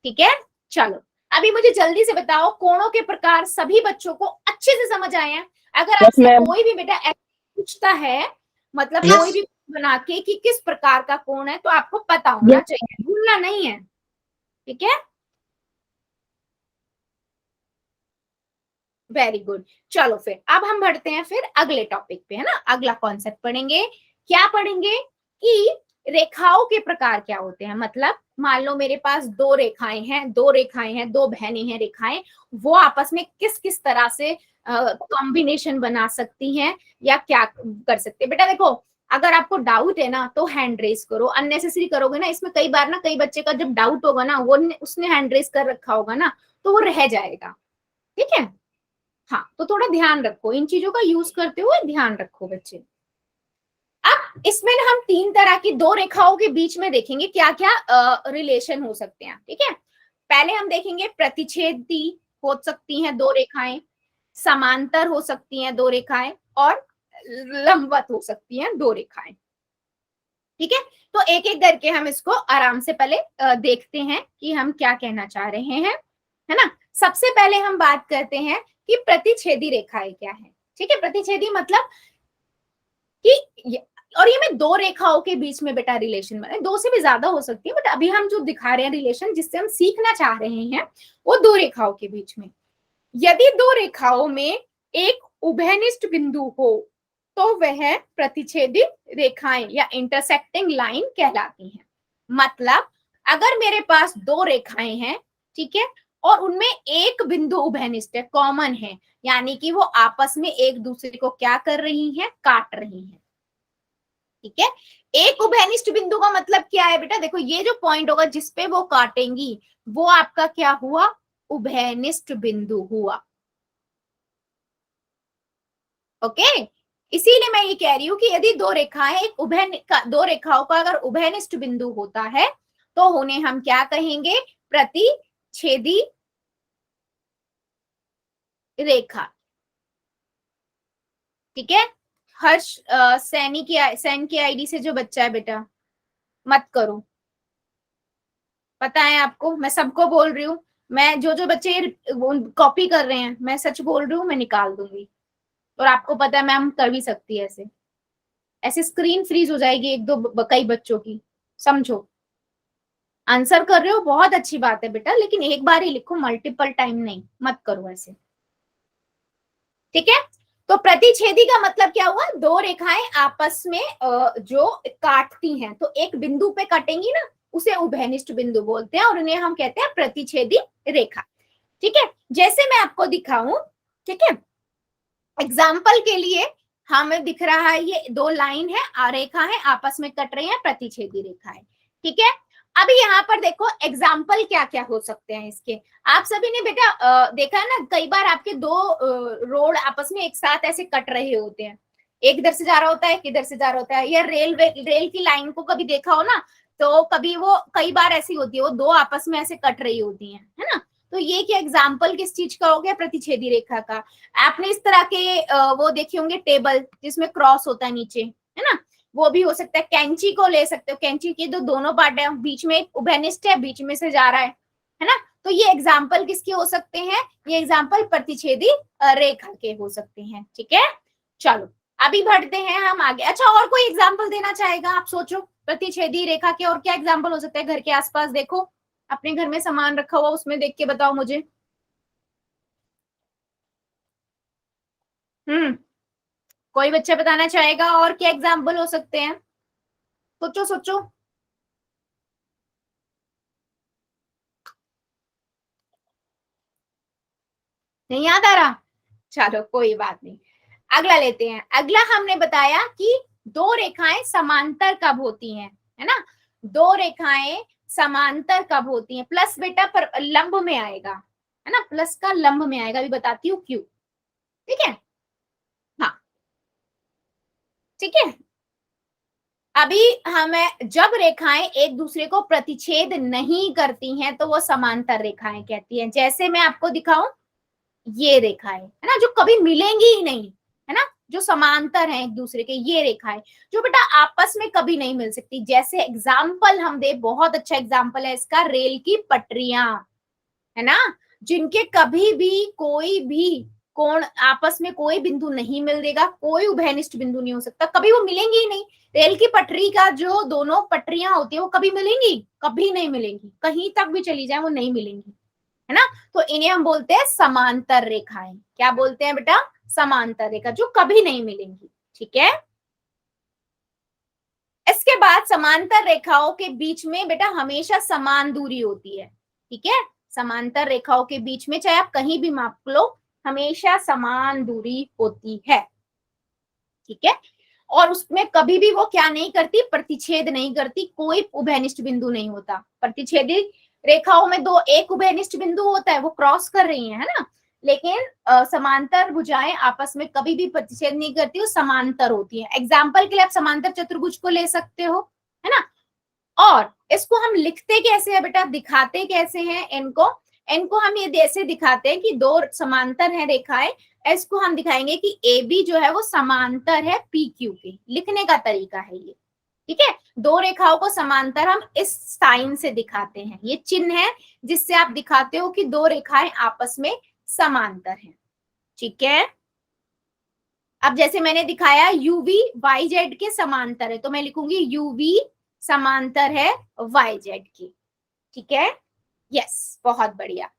ठीक है। चलो अभी मुझे जल्दी से बताओ, कोणों के प्रकार सभी बच्चों को अच्छे से समझ आए हैं? अगर आपसे कोई भी बेटा पूछता है, मतलब कोई भी बना के कि किस प्रकार का कोण है, तो आपको पता होना चाहिए, भूलना नहीं है, ठीक है। Very good. चलो फिर अब हम बढ़ते हैं फिर अगले टॉपिक पे, है ना। अगला कॉन्सेप्ट पढ़ेंगे, क्या पढ़ेंगे कि रेखाओं के प्रकार क्या होते हैं। मतलब मान लो मेरे पास दो रेखाएं हैं, दो बहनें हैं रेखाएं, वो आपस में किस किस तरह से कॉम्बिनेशन बना सकती हैं या क्या कर सकते हैं। बेटा देखो, अगर आपको डाउट है ना तो हैंड रेस करो, अननेसेसरी करोगे ना, इसमें कई बार ना कई बच्चे का जब डाउट होगा ना, वो उसने हैंड रेस कर रखा होगा ना, तो वो रह जाएगा, ठीक है। हाँ, तो थोड़ा ध्यान रखो, इन चीजों का यूज करते हुए ध्यान रखो बच्चे। अब इसमें ना हम तीन तरह की दो रेखाओं के बीच में देखेंगे क्या क्या रिलेशन हो सकते हैं, ठीक है। पहले हम देखेंगे प्रतिच्छेदी हो सकती हैं दो रेखाएं, समांतर हो सकती हैं दो रेखाएं, और लंबवत हो सकती हैं दो रेखाएं, ठीक है। तो एक एक करके हम इसको आराम से पहले देखते हैं कि हम क्या कहना चाह रहे हैं, है ना। सबसे पहले हम बात करते हैं कि प्रतिच्छेदी रेखाएं क्या है, ठीक है। प्रतिच्छेदी मतलब कि और ये मैं दो रेखाओं के बीच में बेटा रिलेशन बने, दो से भी ज्यादा हो सकती है, बट अभी हम जो दिखा रहे हैं रिलेशन, जिससे हम सीखना चाह रहे हैं, वो दो रेखाओं के बीच में। यदि दो रेखाओं में एक उभयनिष्ठ बिंदु हो तो वह प्रतिच्छेदी रेखाएं या इंटरसेक्टिंग लाइन कहलाती हैं। मतलब अगर मेरे पास दो रेखाएं हैं, ठीक है, और उनमें एक बिंदु उभयनिष्ठ है, कॉमन है, यानी कि वो आपस में एक दूसरे को क्या कर रही हैं, काट रही हैं, ठीक है। एक उभयनिष्ठ बिंदु का मतलब क्या है बेटा, देखो ये जो पॉइंट होगा जिसपे वो काटेंगी, वो आपका क्या हुआ, उभयनिष्ठ बिंदु हुआ, ओके। इसीलिए मैं ये कह रही हूं कि यदि दो रेखाएं दो रेखाओं का अगर उभयनिष्ठ बिंदु होता है तो उन्हें हम क्या कहेंगे, प्रतिच्छेदी रेखा, ठीक है। हर्ष सैन की आईडी से जो बच्चा है बेटा, मत करो, पता है आपको, मैं सबको बोल रही हूँ, मैं जो जो बच्चे कॉपी कर रहे हैं, मैं सच बोल रही हूँ, मैं निकाल दूंगी। और आपको पता है मैम कर भी सकती है ऐसे, ऐसे स्क्रीन फ्रीज हो जाएगी एक दो कई बच्चों की, समझो। आंसर कर रहे हो, बहुत अच्छी बात है बेटा, लेकिन एक बार ही लिखो, मल्टीपल टाइम नहीं, मत करो ऐसे, ठीक है। तो प्रतिच्छेदी का मतलब क्या हुआ, दो रेखाएं आपस में जो काटती हैं, तो एक बिंदु पे काटेंगी ना, उसे उभयनिष्ठ बिंदु बोलते हैं, और उन्हें हम कहते हैं प्रतिच्छेदी रेखा, ठीक है। जैसे मैं आपको दिखाऊं, ठीक है, एग्जाम्पल के लिए हमें दिख रहा है ये दो लाइन है, रेखा है, आपस में कट रही है, प्रतिच्छेदी रेखा है, ठीक है। अभी यहाँ पर देखो एग्जाम्पल क्या क्या हो सकते हैं इसके। आप सभी ने बेटा देखा है ना, कई बार आपके दो रोड आपस में एक साथ ऐसे कट रहे होते हैं, एक इधर से जा रहा होता है, एक इधर से जा रहा होता है, या रेल की लाइन को कभी देखा हो ना, तो कभी वो कई बार ऐसी होती है, वो दो आपस में ऐसे कट रही होती है ना। तो ये क्या एग्जाम्पल किस चीज का हो गया, प्रतिच्छेदी रेखा का। आपने इस तरह के वो देखे होंगे टेबल जिसमें क्रॉस होता है नीचे, है ना, वो भी हो सकता है। कैंची को ले सकते हो, कैंची के दोनों पार्ट है, बीच में एक उभयनिष्ठ है, बीच में से जा रहा है ना। तो ये एग्जाम्पल किसके हो सकते हैं, ये एग्जाम्पल प्रतिच्छेदी रेखा के हो सकते हैं, ठीक है। चलो अभी बढ़ते हैं हम आगे। अच्छा, और कोई एग्जाम्पल देना चाहेगा, आप सोचो प्रतिच्छेदी रेखा के और क्या एग्जाम्पल हो सकता है। घर के आसपास देखो, अपने घर में सामान रखा हुआ, उसमें देख के बताओ मुझे। कोई बच्चा बताना चाहेगा और क्या एग्जाम्पल हो सकते हैं, सोचो सोचो। नहीं याद आ रहा, चलो कोई बात नहीं, अगला लेते हैं। अगला हमने बताया कि दो रेखाएं समांतर कब होती हैं, है ना। दो रेखाएं समांतर कब होती हैं, प्लस बेटा पर लंब में आएगा, है ना, प्लस का लंब में आएगा, अभी बताती हूँ क्यों। ठीक है, हाँ ठीक है। अभी हमें जब रेखाएं एक दूसरे को प्रतिच्छेद नहीं करती हैं तो वो समांतर रेखाएं कहती हैं। जैसे मैं आपको दिखाऊं, ये रेखाएं है ना, जो कभी मिलेंगी ही नहीं, है ना, जो समांतर हैं एक दूसरे के, ये रेखाएं जो बेटा आपस में कभी नहीं मिल सकती। जैसे एग्जाम्पल हम दे, बहुत अच्छा एग्जाम्पल है इसका, रेल की पटरियां, है ना, जिनके कभी भी कोई भी कोण आपस में कोई बिंदु नहीं मिल देगा, कोई उभयनिष्ठ बिंदु नहीं हो सकता, कभी वो मिलेंगी ही नहीं। रेल की पटरी का जो दोनों पटरियां होती है वो कभी मिलेंगी, कभी नहीं मिलेंगी, कहीं तक भी चली जाए वो नहीं मिलेंगी, है ना। तो इन्हें हम बोलते हैं समांतर रेखाएं। क्या बोलते हैं बेटा? समांतर रेखा, जो कभी नहीं मिलेंगी। ठीक है, इसके बाद समांतर रेखाओं के बीच में बेटा हमेशा समान दूरी होती है। ठीक है, समांतर रेखाओं के बीच में चाहे आप कहीं भी माप लो, हमेशा समान दूरी होती है। ठीक है, और उसमें कभी भी वो क्या नहीं करती, प्रतिच्छेद नहीं करती, कोई उभयनिष्ठ बिंदु नहीं होता। प्रतिच्छेदी रेखाओं में दो एक उभयनिष्ठ बिंदु होता है, वो क्रॉस कर रही है ना, लेकिन समांतर भुजाएं आपस में कभी भी प्रतिच्छेद नहीं करती, वो समांतर होती है। एग्जाम्पल के लिए आप समांतर चतुर्भुज को ले सकते हो, है ना। और इसको हम लिखते कैसे है बेटा, दिखाते कैसे हैं इनको? इनको हम ये ऐसे दिखाते हैं कि दो समांतर है रेखाएं, इसको हम दिखाएंगे कि ए बी जो है वो समांतर है पी क्यू के। लिखने का तरीका है ये। ठीक है, दो रेखाओं को समांतर हम इस साइन से दिखाते हैं, ये चिन्ह है जिससे आप दिखाते हो कि दो रेखाएं आपस में समांतर हैं। ठीक है, अब जैसे मैंने दिखाया यूवी वाई जेड के समांतर है, तो मैं लिखूंगी यूवी समांतर है वाई जेड की। ठीक है, यस, बहुत बढ़िया।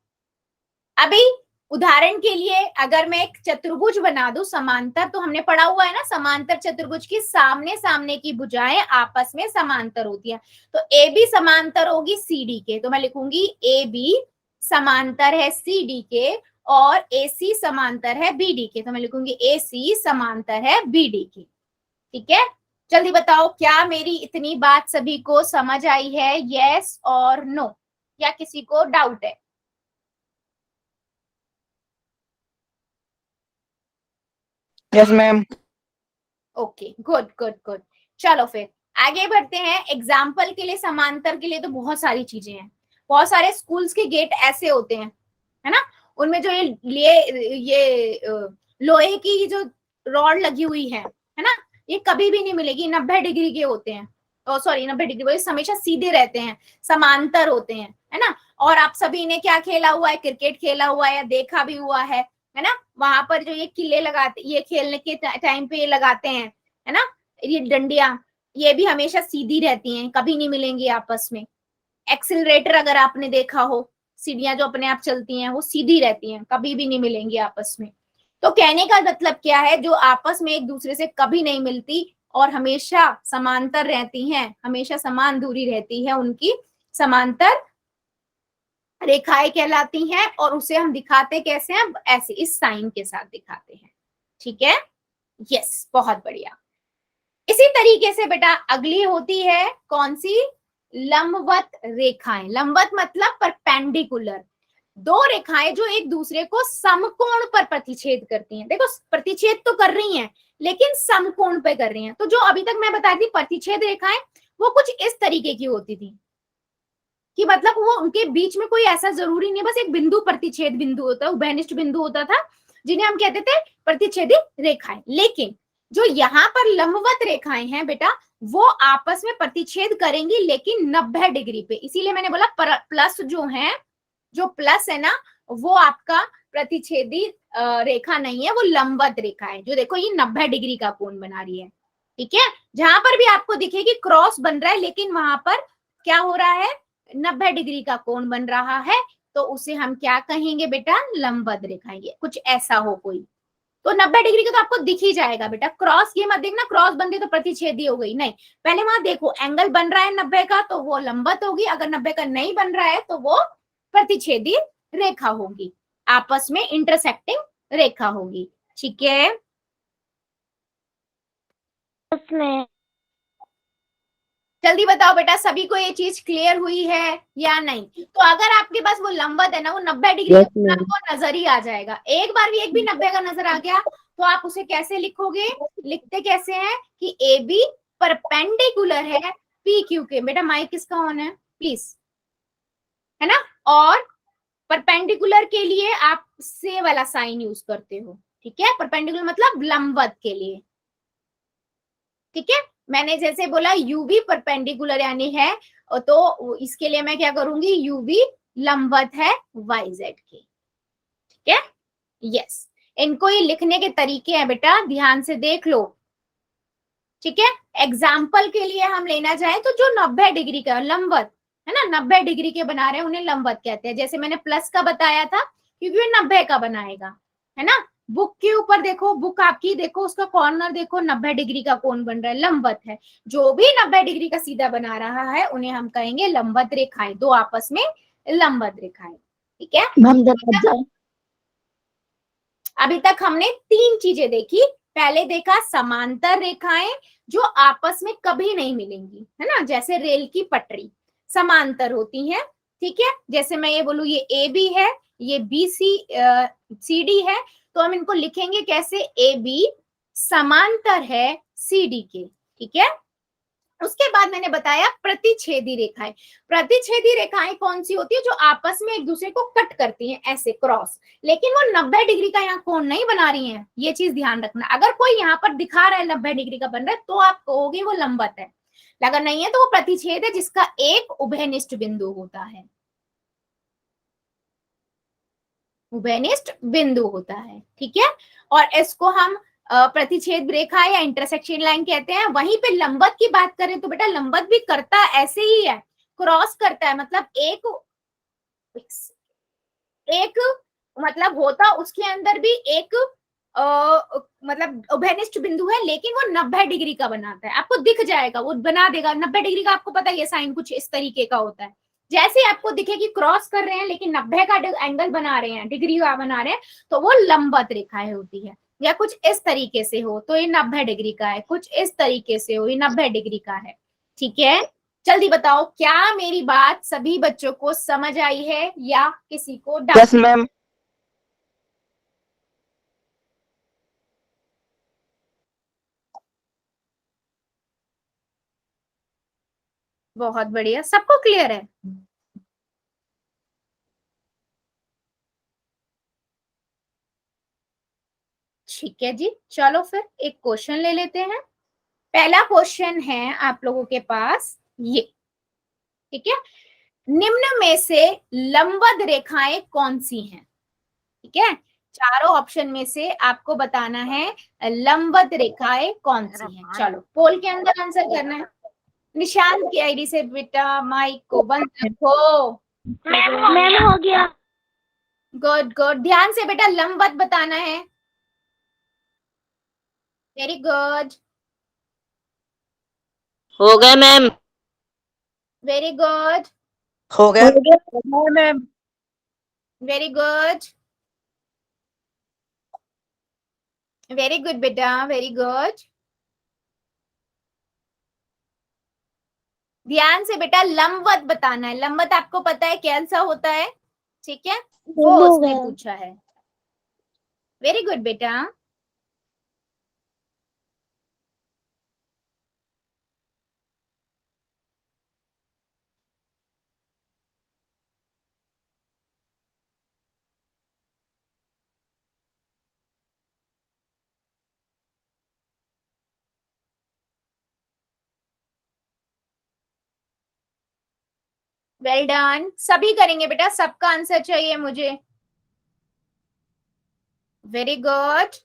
अभी उदाहरण के लिए अगर मैं एक चतुर्भुज बना दूं समांतर, तो हमने पढ़ा हुआ है ना, समांतर चतुर्भुज की सामने सामने की भुजाएं आपस में समांतर होती हैं। तो ए बी समांतर होगी सी डी के, तो मैं लिखूंगी ए बी समांतर है सी डी के, और ए सी समांतर है बी डी के, तो मैं लिखूंगी ए सी समांतर है बी डी के। ठीक है, जल्दी बताओ, क्या मेरी इतनी बात सभी को समझ आई है? यस और नो, या किसी को डाउट है? Yes ma'am. Okay, good good good. चलो फिर आगे बढ़ते हैं। एग्जाम्पल के लिए समांतर के लिए तो बहुत सारी चीजें हैं, बहुत सारे स्कूल्स के गेट ऐसे होते हैं, है ना, उनमें जो ये लोहे की जो रॉड लगी हुई है ना, ये कभी भी नहीं मिलेगी, 90 डिग्री के होते हैं। सॉरी 90 डिग्री, हमेशा सीधे रहते हैं, समांतर होते हैं, है ना। और आप सभी ने क्या खेला हुआ है, क्रिकेट खेला हुआ है या देखा भी हुआ है ना, वहां पर जो ये किले लगाते, ये खेलने के टाइम पे ये लगाते हैं, है ना, ये डंडियां, ये भी हमेशा सीधी रहती हैं, कभी नहीं मिलेंगी आपस में। एक्सिलरेटर अगर आपने देखा हो, सीढ़ियां जो अपने आप चलती हैं वो सीधी रहती हैं, कभी भी नहीं मिलेंगी आपस में। तो कहने का मतलब क्या है, जो आपस में एक दूसरे से कभी नहीं मिलती और हमेशा समांतर रहती हैं, हमेशा समान दूरी रहती है उनकी, समांतर रेखाएं कहलाती हैं। और उसे हम दिखाते कैसे हैं? ऐसे इस साइन के साथ दिखाते हैं। ठीक है, यस, बहुत बढ़िया। इसी तरीके से बेटा अगली होती है कौन सी? लंबवत रेखाएं। लंबवत मतलब परपेंडिकुलर, दो रेखाएं जो एक दूसरे को समकोण पर प्रतिच्छेद करती हैं। देखो प्रतिच्छेद तो कर रही हैं लेकिन समकोण पे कर रही हैं। तो जो अभी तक मैं बता रही थी प्रतिच्छेद रेखाएं, वो कुछ इस तरीके की होती थी कि मतलब वो उनके बीच में कोई ऐसा जरूरी नहीं, बस एक बिंदु प्रतिच्छेद बिंदु होता है, उभयनिष्ठ बिंदु होता था, जिन्हें हम कहते थे प्रतिच्छेदी रेखाएं। लेकिन जो यहाँ पर लंबवत रेखाएं हैं बेटा, वो आपस में प्रतिच्छेद करेंगी लेकिन 90 डिग्री पे। इसीलिए मैंने बोला प्लस जो है, जो प्लस है ना, वो आपका प्रतिच्छेदी रेखा नहीं है, वो लंबवत रेखा है। जो देखो ये 90 डिग्री का कोण बना रही है। ठीक है, जहां पर भी आपको दिखेगी क्रॉस बन रहा है, लेकिन वहां पर क्या हो रहा है, 90 डिग्री का कोण बन रहा है, तो उसे हम क्या कहेंगे बेटा? लंबवत रेखा। ये कुछ ऐसा हो कोई, तो 90 डिग्री का तो आपको दिख ही जाएगा बेटा। क्रॉस ये मत देखना, क्रॉस बन गई तो प्रतिच्छेदी हो गई, नहीं, पहले वहां देखो एंगल बन रहा है 90 का तो वो लंबवत होगी, अगर 90 का नहीं बन रहा है तो वो प्रतिच्छेदी रेखा होगी, आपस में इंटरसेक्टिंग रेखा होगी। ठीक है, उसमें जल्दी बताओ बेटा, सभी को ये चीज क्लियर हुई है या नहीं? तो अगर आपके पास वो लंबवत है ना, वो 90 डिग्री Yes, का ma'am. आपको नजर ही आ जाएगा। एक बार भी एक भी 90 का नजर आ गया तो आप उसे कैसे लिखोगे? लिखते कैसे हैं कि ए बी परपेंडिकुलर है पी क्यू के। बेटा माइक किसका ऑन है प्लीज, है ना? और परपेंडिकुलर के लिए आप से वाला साइन यूज करते हो, ठीक है? परपेंडिकुलर मतलब लंबवत के लिए, ठीक है? मैंने जैसे बोला यूवी परपेंडिकुलर यानी है, तो इसके लिए मैं क्या करूंगी? यूवी लंबवत है वाई जेड के, ठीक है? यस, इनको ये लिखने के तरीके हैं बेटा, ध्यान से देख लो, ठीक है? एग्जाम्पल के लिए हम लेना चाहे तो जो 90 डिग्री का लंबवत है ना, 90 डिग्री के बना रहे हैं उन्हें लंबवत कहते हैं। जैसे मैंने प्लस का बताया था क्योंकि वो 90 का बनाएगा, है ना? बुक के ऊपर देखो, बुक आपकी देखो, उसका कॉर्नर देखो, 90 डिग्री का कौन बन रहा है? लंबवत है। जो भी 90 डिग्री का सीधा बना रहा है उन्हें हम कहेंगे लंबवत रेखाएं, दो आपस में लंबवत रेखाएं, ठीक है? अभी तक हमने तीन चीजें देखी। पहले देखा समांतर रेखाएं जो आपस में कभी नहीं मिलेंगी, है ना? जैसे रेल की पटरी समांतर होती है, ठीक है? जैसे मैं ये बोलूं ये ए बी है, ये बी सी सी डी है, तो हम इनको लिखेंगे कैसे? ए बी समांतर है सी डी के, ठीक है? उसके बाद मैंने बताया प्रतिच्छेदी रेखाएं। प्रतिच्छेदी रेखाएं कौन सी होती है? जो आपस में एक दूसरे को कट करती हैं ऐसे क्रॉस, लेकिन वो 90 डिग्री का यहाँ कोण नहीं बना रही हैं, ये चीज ध्यान रखना। अगर कोई यहाँ पर दिखा रहा है 90 डिग्री का बन रहा है तो आप कहोगे वो लंबवत है, अगर नहीं है तो वो प्रतिच्छेद है जिसका एक उभयनिष्ठ बिंदु होता है, उभयनिष्ठ बिंदु होता है, ठीक है? और इसको हम प्रतिच्छेद रेखा या इंटरसेक्शन लाइन कहते हैं। वहीं पे लंबवत की बात करें तो बेटा लंबवत भी करता ऐसे ही है, क्रॉस करता है, मतलब एक एक मतलब होता उसके अंदर भी एक मतलब उभयनिष्ठ बिंदु है, लेकिन वो 90 डिग्री का बनाता है। आपको दिख जाएगा, वो बना देगा 90 डिग्री का, आपको पता है ये साइन कुछ इस तरीके का होता है। जैसे आपको दिखे कि क्रॉस कर रहे हैं लेकिन 90 का एंगल बना रहे हैं, डिग्री बना रहे हैं, तो वो लंबवत रेखाएं होती है। या कुछ इस तरीके से हो तो ये 90 डिग्री का है, कुछ इस तरीके से हो ये 90 डिग्री का है, ठीक है? जल्दी बताओ, क्या मेरी बात सभी बच्चों को समझ आई है या किसी को डाउट? Yes, ma'am. बहुत बढ़िया, सबको क्लियर है? ठीक है जी, चलो फिर एक क्वेश्चन ले लेते हैं। पहला क्वेश्चन है आप लोगों के पास ये, ठीक है? निम्न में से लंबवत रेखाएं कौन सी हैं? ठीक है, चारों ऑप्शन में से आपको बताना है लंबवत रेखाएं कौन सी हैं। चलो पोल के अंदर आंसर करना है। निशांत की आईडी से बेटा माइक को बंद रखो। मैम हो गया। गुड गुड, ध्यान से बेटा लंबवत बताना है। वेरी गुड, हो गया मैम। वेरी गुड, हो गया ma'am. Very good, very good बेटा, वेरी गुड। ध्यान से बेटा लंबवत बताना है। लंबवत आपको पता है कैसा होता है, ठीक है? वो हो उसने गया। पूछा है। वेरी गुड बेटा। वेल डन, सभी करेंगे बेटा, सबका आंसर चाहिए मुझे। Very good,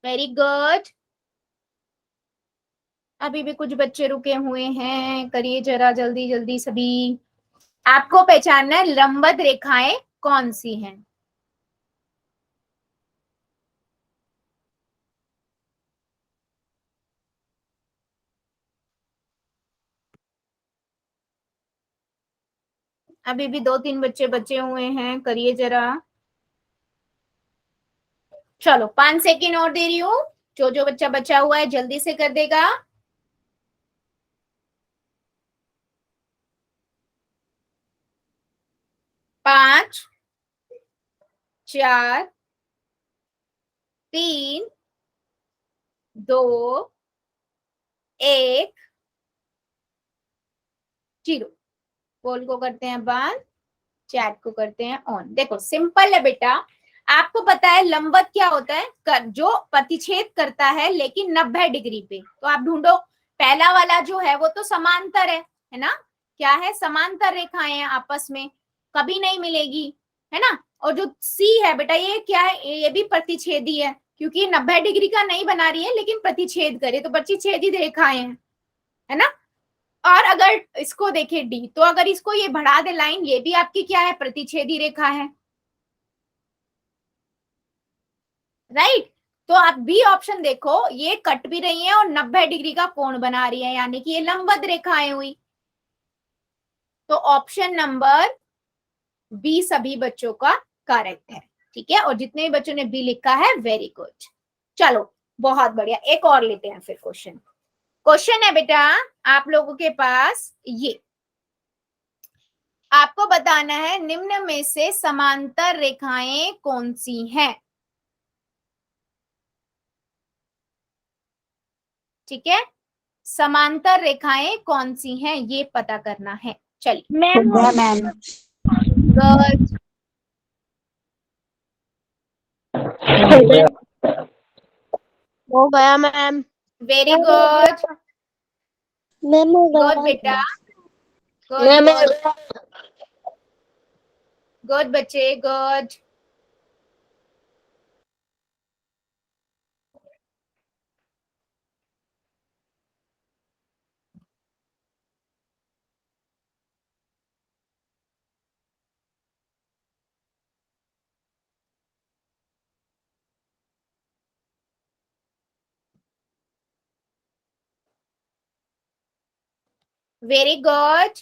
very good. अभी भी कुछ बच्चे रुके हुए हैं, करिए जरा जल्दी जल्दी सभी। आपको पहचानना है लंबवत रेखाएं कौन सी हैं। अभी भी 2-3 बच्चे बचे हुए हैं, करिए जरा। चलो 5 सेकेंड और दे रही हूँ, जो जो बच्चा बचा हुआ है जल्दी से कर देगा। 5, 4, 3, 2, 1, 0। पोल को करते हैं बंद, चैट को करते हैं ऑन। देखो सिंपल है बेटा, आपको पता है लंबवत क्या होता है, जो प्रतिच्छेद करता है लेकिन 90 डिग्री पे। तो आप ढूंढो, पहला वाला जो है वो तो समांतर है ना, क्या है, समांतर रेखाएं हैं आपस में, कभी नहीं मिलेगी, है ना। और जो सी है बेटा, ये क्या है, ये भी प्रतिच्छेदी है, क्योंकि 90 डिग्री का नहीं बना रही है लेकिन प्रतिच्छेद करे, तो प्रतिच्छेदित रेखाएं हैं, है ना। और अगर इसको देखें डी, तो अगर इसको ये बढ़ा दे लाइन, ये भी आपकी क्या है, प्रतिच्छेदी रेखा है, राइट। तो आप बी ऑप्शन देखो, ये कट भी रही है और 90 डिग्री का कोण बना रही है, यानी कि ये लंबवत रेखाएं हुई। तो ऑप्शन नंबर बी सभी बच्चों का करेक्ट है, ठीक है। और जितने भी बच्चों ने बी लिखा है, वेरी गुड। चलो बहुत बढ़िया, एक और लेते हैं फिर क्वेश्चन। क्वेश्चन है बेटा आप लोगों के पास ये, आपको बताना है निम्न में से समांतर रेखाएं कौन सी हैं, ठीक है। समांतर रेखाएं कौन सी हैं ये पता करना है। चलिए मैम हो मैम। गुड, हो गया मैम। वेरी गुड, मैम हो गुड गया। बेटा, गुड मैम गुड गुड बच्चे, गुड। वेरी गुड,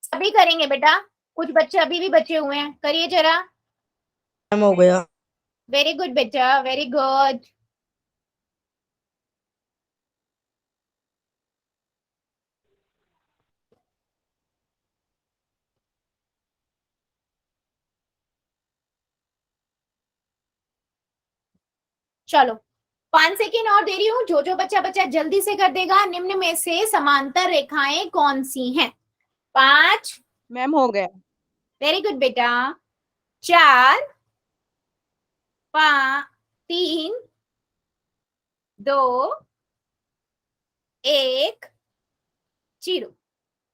सभी करेंगे बेटा, कुछ बच्चे अभी भी बचे हुए हैं, करिए जरा। मैम हो गया। वेरी गुड बेटा, वेरी गुड। चलो 5 सेकेंड और दे रही हूँ, जो जो बच्चा बच्चा जल्दी से कर देगा। निम्न में से समांतर रेखाएं कौन सी हैं। 5, मैम हो गया। वेरी गुड बेटा। 4, 5, 3, 2, 1, 0।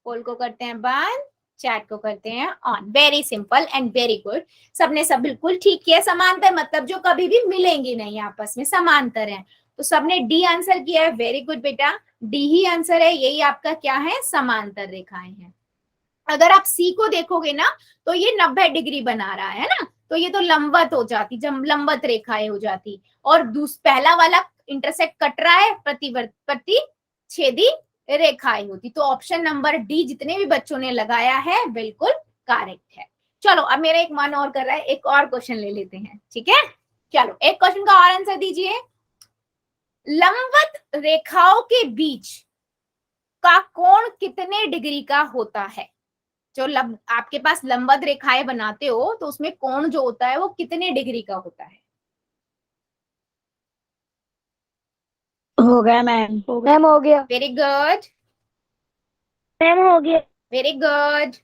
पोल को करते हैं बंद, चैट को करते हैं on. Very simple and very good, सबने सब बिल्कुल ठीक किया। समांतर मतलब जो कभी भी मिलेंगी नहीं आपस में, समांतर है। तो सबने डी आंसर किया है, वेरी गुड बेटा, डी ही आंसर है, यही आपका क्या है, समांतर रेखाएं हैं। अगर आप सी को देखोगे ना, तो ये 90 डिग्री बना रहा है ना, तो ये तो लंबवत हो जाती, जब लंबवत रेखाएं हो जाती। और पहला वाला इंटरसेक्ट कट रहा है, प्रतिच्छेदी रेखाएं होती। तो ऑप्शन नंबर डी जितने भी बच्चों ने लगाया है बिल्कुल करेक्ट है। चलो अब मेरा एक मन और कर रहा है, एक और क्वेश्चन ले लेते हैं, ठीक है। चलो एक क्वेश्चन का और आंसर दीजिए। लंबवत रेखाओं के बीच का कोण कितने डिग्री का होता है। जो आपके पास लंबवत रेखाएं बनाते हो, तो उसमें कोण जो होता है वो कितने डिग्री का होता है। हो गया मैम। मैम हो गया। वेरी गुड, मैम हो गया। वेरी गुड,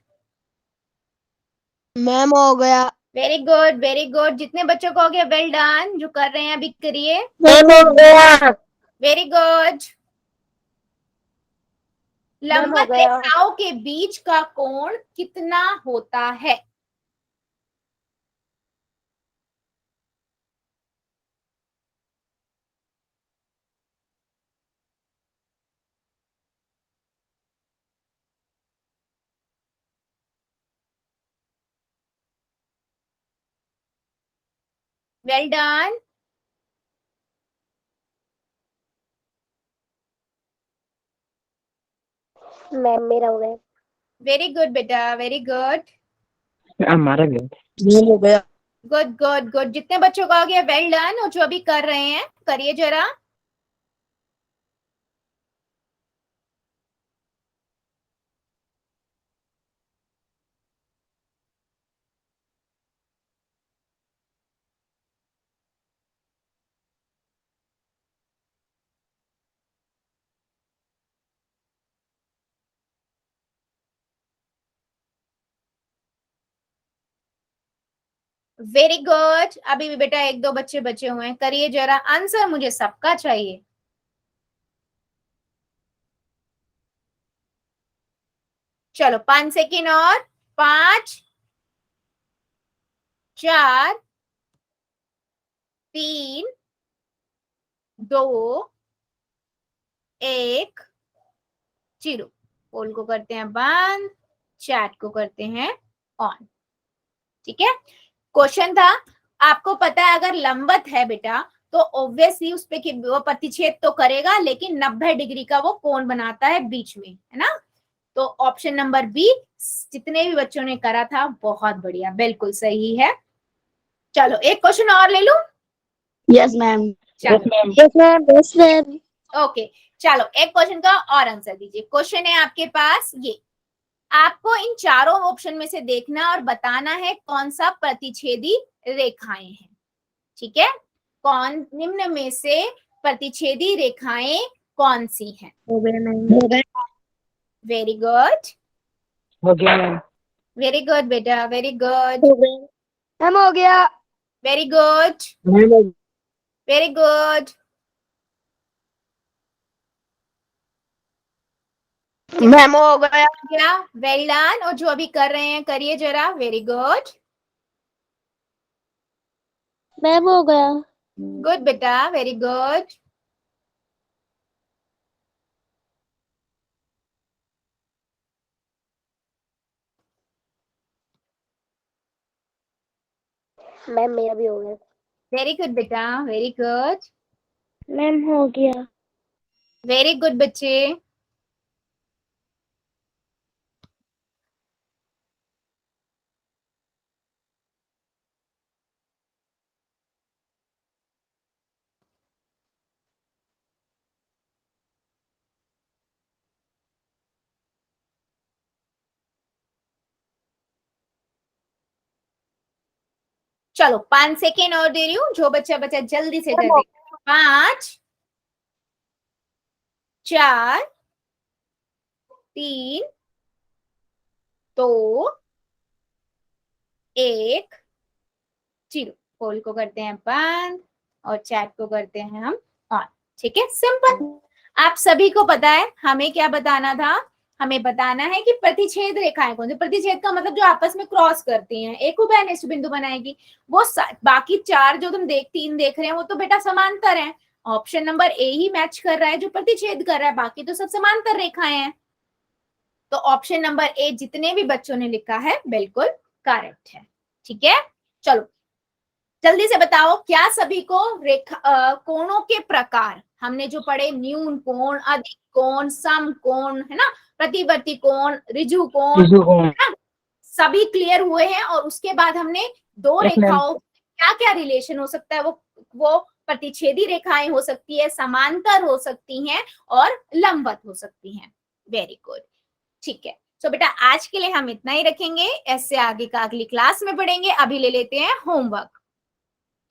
मैम हो गया। Very good, very good. जितने बच्चों को हो गया, वेल डन। जो कर रहे हैं अभी करिए, मैम हो गया। Very good. मैम हो लंबवत गया। रेखाओं के बीच का कोण कितना होता है। Well done. मैम मेरा हो गया। वेरी गुड बेटा, वेरी गुड, हमारा भी मैम हो गया। Good good good. जितने बच्चों का हो गया वेल डन, और जो अभी कर रहे हैं करिए जरा। Very good. अभी भी बेटा एक दो बच्चे बचे हुए हैं, करिए जरा। आंसर मुझे सबका चाहिए। चलो 5 सेकेंड और। 5 4 3 2 1 0। पोल को करते हैं बंद, चैट को करते हैं ऑन। ठीक है। क्वेश्चन था, आपको पता है अगर लंबवत है बेटा तो ऑब्वियसली उस पे वो प्रतिच्छेद तो करेगा, लेकिन 90 डिग्री का वो कोण बनाता है बीच में, है ना। तो ऑप्शन नंबर बी, जितने भी बच्चों ने करा था बहुत बढ़िया, बिल्कुल सही है। चलो एक क्वेश्चन और ले लूं। Yes ma'am. चलो yes ma'am, yes ma'am. Okay, चलो एक क्वेश्चन का और आंसर दीजिए। क्वेश्चन है आपके पास ये, आपको इन चारों ऑप्शन में से देखना और बताना है कौन सा प्रतिच्छेदी रेखाएं हैं। ठीक है, कौन निम्न में से प्रतिच्छेदी रेखाएं कौन सी हैं। हो गया मैम। वेरी गुड, हो गया मैम। वेरी गुड बेटा, वेरी गुड, हो गया मैम। हो गया। Very good, ma'am very good. Ma'am हो गया। क्या, वेल डन। और जो अभी कर रहे हैं करिए जरा। वेरी गुड, मैम हो गया। गुड बेटा, वेरी गुड। मैम मेरा भी हो गया। वेरी गुड बेटा, वेरी गुड, मैम हो गया। वेरी गुड बच्चे। चलो 5 सेकेंड और दे रही हूँ, जो बच्चा बच्चा जल्दी से कर दे। 5 4 3 2 1 0। पोल को करते हैं बंद और चैट को करते हैं हम ऑन। ठीक है, सिंपल। आप सभी को पता है हमें क्या बताना था। हमें बताना है कि प्रतिच्छेद रेखाएं कौन सी। प्रतिच्छेद का मतलब जो आपस में क्रॉस करती हैं, एक उभयनिष्ठ बिंदु बनाएगी। वो बाकी चार जो तुम तीन देख रहे हैं वो तो बेटा समांतर हैं। Option number A he match कर रहा है जो प्रतिच्छेद कर रहा है, बाकी तो सब समांतर रेखाएं हैं। तो ऑप्शन नंबर ए जितने भी बच्चों ने लिखा है बिल्कुल करेक्ट है। ठीक है, चलो जल्दी से बताओ, क्या सभी को कोणों के प्रकार हमने जो पढ़े, न्यून कोण, अधिक कोण, सम कोण, है ना, प्रतिवर्ती कोण, ऋजु कोण, सभी क्लियर हुए हैं। और उसके बाद हमने दो रेखाओं क्या क्या रिलेशन हो सकता है, वो प्रतिच्छेदी रेखाएं हो सकती है, समांतर हो सकती हैं और लंबवत हो सकती हैं। वेरी गुड, ठीक है। तो बेटा आज के लिए हम इतना ही रखेंगे, ऐसे आगे का अगली क्लास में पढ़ेंगे। अभी ले लेते हैं होमवर्क।